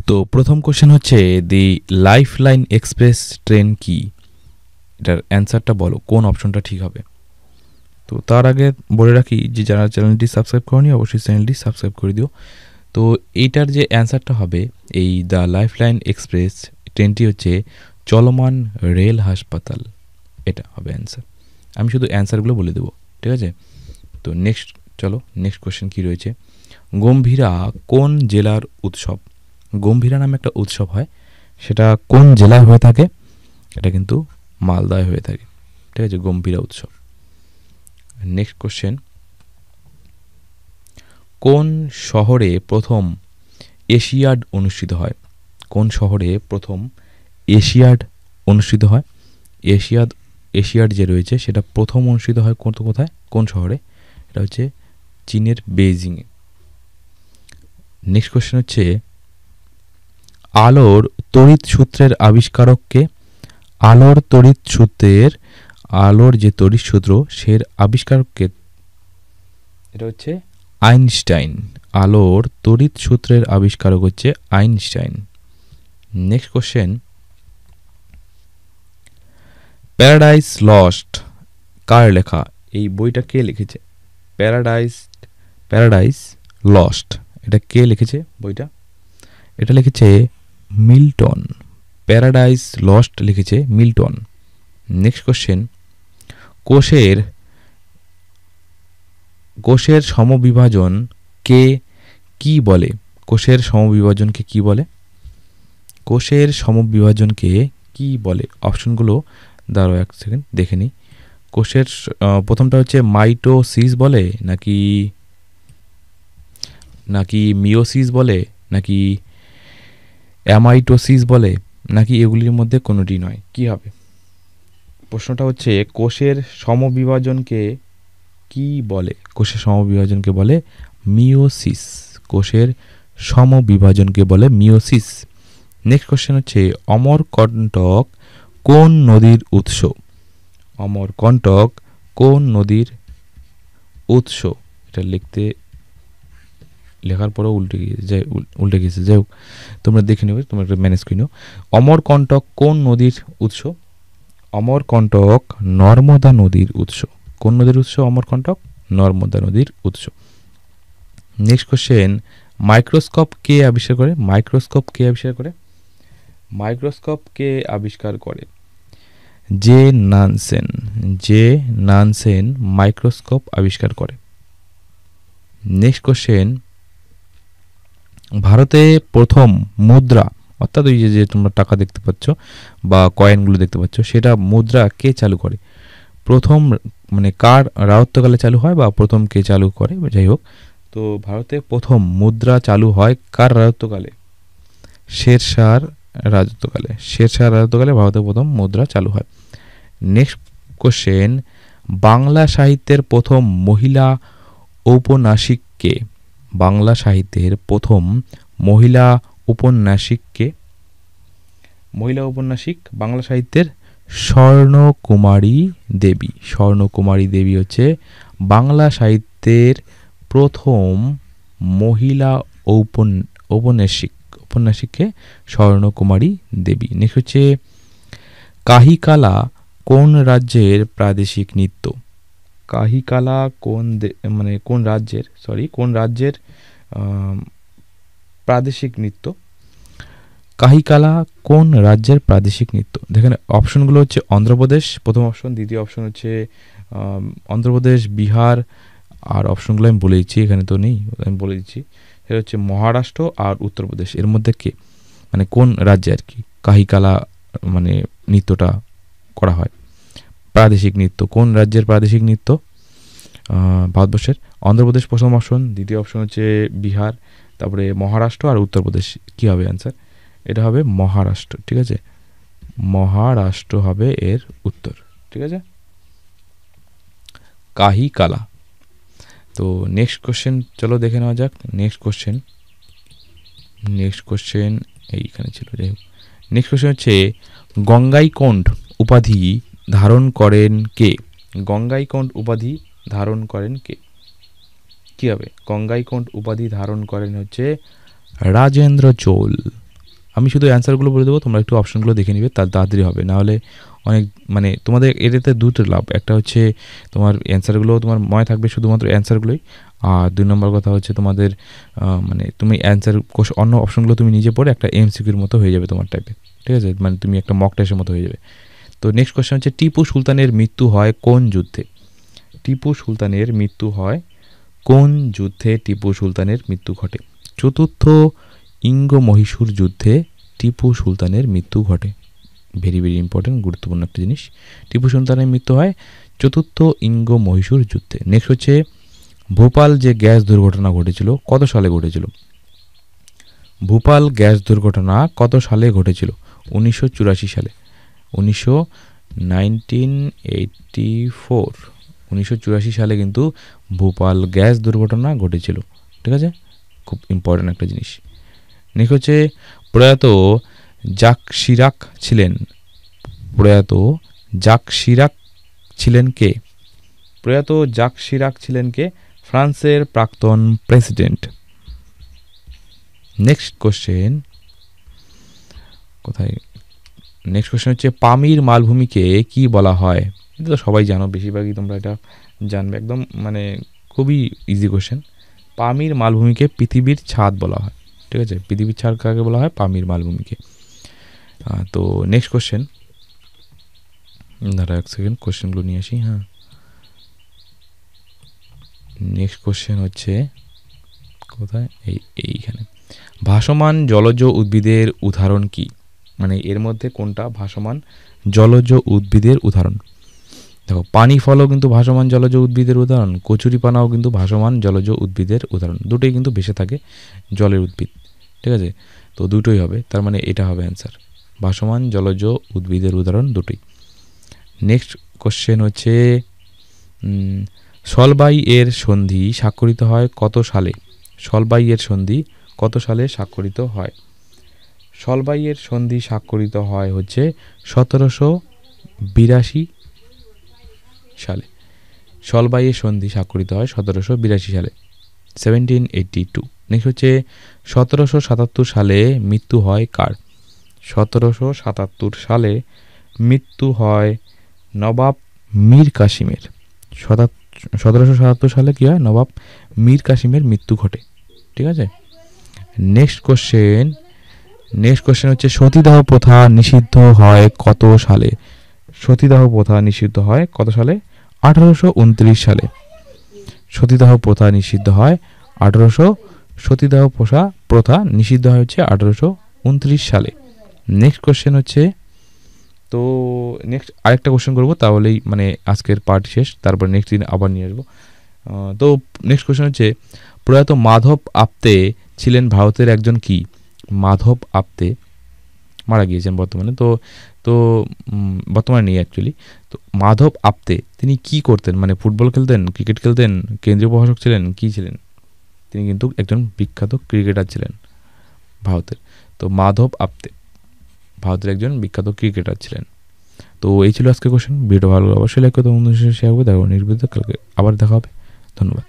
তো প্রথম কোশ্চেন হচ্ছে দি লাইফলাইন এক্সপ্রেস ট্রেন কি? এটার অ্যান্সারটা বলো, কোন অপশনটা ঠিক হবে। তো তার আগে বলে রাখি যে যারা চ্যানেলটি সাবস্ক্রাইব করনি অবশ্যই চ্যানেলটি সাবস্ক্রাইব করে দিও। তো এইটার যে অ্যান্সারটা হবে, এই দ্য লাইফলাইন এক্সপ্রেস ট্রেনটি হচ্ছে চলমান রেল হাসপাতাল, এটা হবে অ্যান্সার। আমি শুধু অ্যান্সারগুলো বলে দেবো, ঠিক আছে। তো নেক্সট কোশ্চেন কী রয়েছে, গম্ভীরা কোন জেলার উৎসব? গম্ভীরা নামে একটা উৎসব হয়, সেটা কোন জেলায় হয়ে থাকে? এটা কিন্তু মালদায় হয়ে থাকে, ঠিক আছে, গম্ভীরা উৎসব। নেক্সট কোশ্চেন, কোন শহরে প্রথম এশিয়াড অনুষ্ঠিত হয়? কোন শহরে প্রথম এশিয়াড অনুষ্ঠিত হয়? এশিয়াড যে রয়েছে সেটা প্রথম অনুষ্ঠিত হয় কোথায়, কোন শহরে? এটা হচ্ছে চীনের বেইজিংয়ে। নেক্সট কোশ্চেন হচ্ছে, আলোর তড়িৎ সূত্রের আবিষ্কারককে? আলোর যে তড়িৎ সূত্র সের আবিষ্কারককে? এটা হচ্ছে আইনস্টাইন। আলোর তড়িৎ সূত্রের আবিষ্কারক হচ্ছে Einstein. Next question, paradise lost কার লেখা? এই বইটা কে লিখেছে? প্যারাডাইস লস্ট, এটা কে লিখেছে বইটা? এটা লিখেছে মিল্টন। প্যারাডাইস লস্ট লিখেছে মিল্টন। নেক্সট কোশ্চেন, কোষের সমবিভাজন কে কি বলে? কোষের সমবিভাজনকে কি বলে? কোষের সমবিভাজনকে কি বলে? অপশনগুলো দাঁড়াও এক সেকেন্ড দেখে নিই। কোষের প্রথমটা হচ্ছে মাইটোসিস বলে, নাকি মিওসিস বলে, নাকি অ্যামাইটোসিস বলে, নাকি এগুলির মধ্যে কোনোটি নয়? কি হবে? প্রশ্নটা হচ্ছে কোষের সমবিভাজনকে কি বলে? কোষের সমবিভাজনকে বলে মিওসিস। কোষের সমবিভাজনকে বলে মিওসিস। নেক্সট কোশ্চেন হচ্ছে, অমরকণ্টক কোন নদীর উৎস? অমরকণ্টক কোন নদীর উৎস? এটা লেখার পরেও উল্টে গিয়েছে, যাই হোক তোমরা দেখে নেবে, তোমরা একটা ম্যানেজ করে নিও। অমরকণ্টক কোন নদীর উৎস? অমরকণ্টক নর্মদা নদীর উৎস। কোন নদীর উৎস অমরকণ্টক? নর্মদা নদীর উৎস। নেক্সট কোশ্চেন, মাইক্রোস্কোপ কে আবিষ্কার করে? মাইক্রোস্কোপ কে আবিষ্কার করে? জে নানসেন মাইক্রোস্কোপ আবিষ্কার করে। নেক্সট কোশ্চেন, ভারতে প্রথম মুদ্রা, অর্থাৎ ওই যে তোমরা টাকা দেখতে পাচ্ছ বা কয়েনগুলো দেখতে পাচ্ছ, সেটা মুদ্রা কে চালু করে? প্রথম মানে কার রাজত্বকালে চালু হয় বা প্রথম কে চালু করে, যাই হোক। তো ভারতে প্রথম মুদ্রা চালু হয় কার রাজত্বকালে? শেরশাহর রাজত্বকালে ভারতে প্রথম মুদ্রা চালু হয়। নেক্সট কোশ্চেন, বাংলা সাহিত্যের প্রথম মহিলা ঔপন্যাসিক কে? বাংলা সাহিত্যের প্রথম মহিলা ঔপন্যাসিক বাংলা সাহিত্যের স্বর্ণকুমারী দেবী হচ্ছে বাংলা সাহিত্যের প্রথম মহিলা ঔপন্যাসিককে স্বর্ণকুমারী দেবী। নেক্সট হচ্ছে, কাহিকালা কোন রাজ্যের প্রাদেশিক নৃত্য? কাহিকালা কোন রাজ্যের প্রাদেশিক নৃত্য? কাহিকালা কোন রাজ্যের প্রাদেশিক নৃত্য? দেখেন অপশনগুলো হচ্ছে অন্ধ্রপ্রদেশ প্রথম অপশন, দ্বিতীয় অপশন হচ্ছে অন্ধ্রপ্রদেশ, বিহার, আর অপশনগুলো আমি বলে দিচ্ছি, এখানে তো নেই, আমি বলে দিচ্ছি। সেটা হচ্ছে মহারাষ্ট্র আর উত্তরপ্রদেশ। এর মধ্যে কে কোন রাজ্যে আর কি কাহিকালা নৃত্যটা করা হয়? প্রাদেশিক নৃত্য কোন রাজ্যের প্রাদেশিক নৃত্য? ভারতবর্ষের অন্ধ্রপ্রদেশ প্রথম অপশন, দ্বিতীয় অপশন হচ্ছে বিহার, তারপরে মহারাষ্ট্র আর উত্তরপ্রদেশ। কি হবে অ্যান্সার? এটা হবে মহারাষ্ট্র, ঠিক আছে, মহারাষ্ট্র হবে এর উত্তর, ঠিক আছে। কাহিকালা। তো নেক্সট কোশ্চেন চলো দেখে নেওয়া যাক। নেক্সট কোশ্চেন এইখানে ছিল, যাই হোক। নেক্সট কোশ্চেন হচ্ছে, গঙ্গাইকোণ্ড উপাধি ধারণ করেন কে? গঙ্গাইকোণ্ড উপাধি ধারণ করেন কে? কি হবে? গঙ্গাইকোণ্ড উপাধি ধারণ করেন হচ্ছে রাজেন্দ্র চোল। আমি শুধু অ্যান্সারগুলো বলে দেবো, তোমরা একটু অপশনগুলো দেখে নিবে, তার তাড়াতাড়ি হবে। নাহলে অনেক মানে তোমাদের এটাতে দুটো লাভ, একটা হচ্ছে তোমার অ্যান্সারগুলো তোমার মনে থাকবে শুধুমাত্র অ্যান্সারগুলোই, আর 2 নম্বর কথা হচ্ছে তোমাদের মানে তুমি অ্যান্সার অন্য অপশনগুলো তুমি নিজে পড়ে একটা এমসিকিউর মতো হয়ে যাবে তোমার টাইপে, ঠিক আছে, মানে তুমি একটা মক টেস্টের মতো হয়ে যাবে। তো নেক্সট কোয়েশ্চেন হচ্ছে টিপু সুলতানের মৃত্যু হয় কোন যুদ্ধে? টিপু সুলতানের মৃত্যু হয় কোন যুদ্ধে? টিপু সুলতানের মৃত্যু ঘটে। চতুর্থ ইঙ্গ মহীশূর যুদ্ধে টিপু সুলতানের মৃত্যু ঘটে। ভেরি ভেরি ইম্পর্টেন্ট, গুরুত্বপূর্ণ একটা জিনিস। টিপু সুলতানের মৃত্যু হয় চতুর্থ ইঙ্গ মহীশূর যুদ্ধে। নেক্সট হচ্ছে ভোপাল যে গ্যাস দুর্ঘটনা ঘটেছিল কত সালে ঘটেছিল? ভোপাল গ্যাস দুর্ঘটনা কত সালে ঘটেছিল? 1984 সালে। 1984 সালে কিন্তু ভোপাল গ্যাস দুর্ঘটনা ঘটেছিল, ঠিক আছে, খুব ইম্পর্টেন্ট একটা জিনিস। নেক্সট হচ্ছে প্রয়াত জাক শিরাক ছিলেন, প্রয়াত জাক শিরাক ছিলেন কে? প্রয়াত জাক শিরাক ছিলেন কে? ফ্রান্সের প্রাক্তন প্রেসিডেন্ট। নেক্সট কোশ্চেন কোথায়? নেক্সট কোশ্চেন হচ্ছে পামির মালভূমিকে কি বলা হয়? এটা তো সবাই জানো, বেশিরভাগই তোমরা এটা জানবে, একদম মানে খুবই ইজি কোশ্চেন। পামির মালভূমিকে পৃথিবীর ছাদ বলা হয়, ঠিক আছে, পৃথিবীর ছাদ কাকে বলা হয়? পামির মালভূমিকে। তো নেক্সট কোশ্চেন, দাঁড়া এক সেকেন্ড, কোশ্চেনগুলো নিয়ে আসি। হ্যাঁ, নেক্সট কোশ্চেন হচ্ছে কোথায়? এইখানে। ভাসমান জলজ উদ্ভিদের উদাহরণ কি? মানে এর মধ্যে কোনটা ভাসমান জলজ উদ্ভিদের উদাহরণ? দেখো, পানি ফলও কিন্তু ভাসমান জলজ উদ্ভিদের উদাহরণ, কচুরিপানাও কিন্তু ভাসমান জলজ উদ্ভিদের উদাহরণ। দুটোই কিন্তু ভেসে থাকে, জলের উদ্ভিদ, ঠিক আছে, তো দুটোই হবে, তার মানে এটা হবে অ্যান্সার, ভাসমান জলজ উদ্ভিদের উদাহরণ দুটোই। নেক্সট কোশ্চেন হচ্ছে সলবাই এর সন্ধি স্বাক্ষরিত হয় কত সালে? সলবাই এর সন্ধি কত সালে স্বাক্ষরিত হয়? সলবাই এর সন্ধি স্বাক্ষরিত হয় হচ্ছে 1782 সালে। সলবাই এর সন্ধি স্বাক্ষরিত হয় 1782 সালে, 1782। নেক্সট হচ্ছে 1777 সালে মৃত্যু হয় কার? 1777 সালে মৃত্যু হয় নবাব মীর কাসিমের। 1777 সালে কি হয়? নবাব মীর কাসিমের মৃত্যু ঘটে, ঠিক আছে। নেক্সট কোশ্চেন হচ্ছে সতীদাহ প্রথা নিষিদ্ধ হয় কত সালে? সতীদাহ প্রথা নিষিদ্ধ হয় কত সালে? 1829 সালে। সতীদাহ প্রথা নিষিদ্ধ হয় 1800, সতীদাহ প্রথা নিষিদ্ধ হয় হচ্ছে 1829 সালে। নেক্সট কোশ্চেন হচ্ছে, তো নেক্সট আরেকটা কোশ্চেন করবো, তাহলেই মানে আজকের পার্ট শেষ, তারপর নেক্সট দিন আবার নিয়ে আসবো। তো নেক্সট কোশ্চেন হচ্ছে প্রয়াত মাধব আপ্তে ছিলেন ভারতের একজন কি? মাধব আপ্তে মারা গিয়েছেন বর্তমানে, তো তো বর্তমানে নেই অ্যাকচুয়ালি। তো মাধব আপ্তে তিনি কি করতেন? মানে ফুটবল খেলতেন, ক্রিকেট খেলতেন, কেন্দ্রীয় প্রশাসক ছিলেন, কি ছিলেন? তিনি কিন্তু একজন বিখ্যাত ক্রিকেটার ছিলেন ভারতের। তো মাধব আপ্তে ভারতের একজন বিখ্যাত ক্রিকেটার ছিলেন। তো এই ছিল আজকে কোশ্চেন। ভিডিও ভালো অবশ্যই লাইক করতে, বন্ধুদের সাথে শেয়ার করতে, দেখো নির্বিঘ্নে কালকে আবার দেখা হবে। ধন্যবাদ।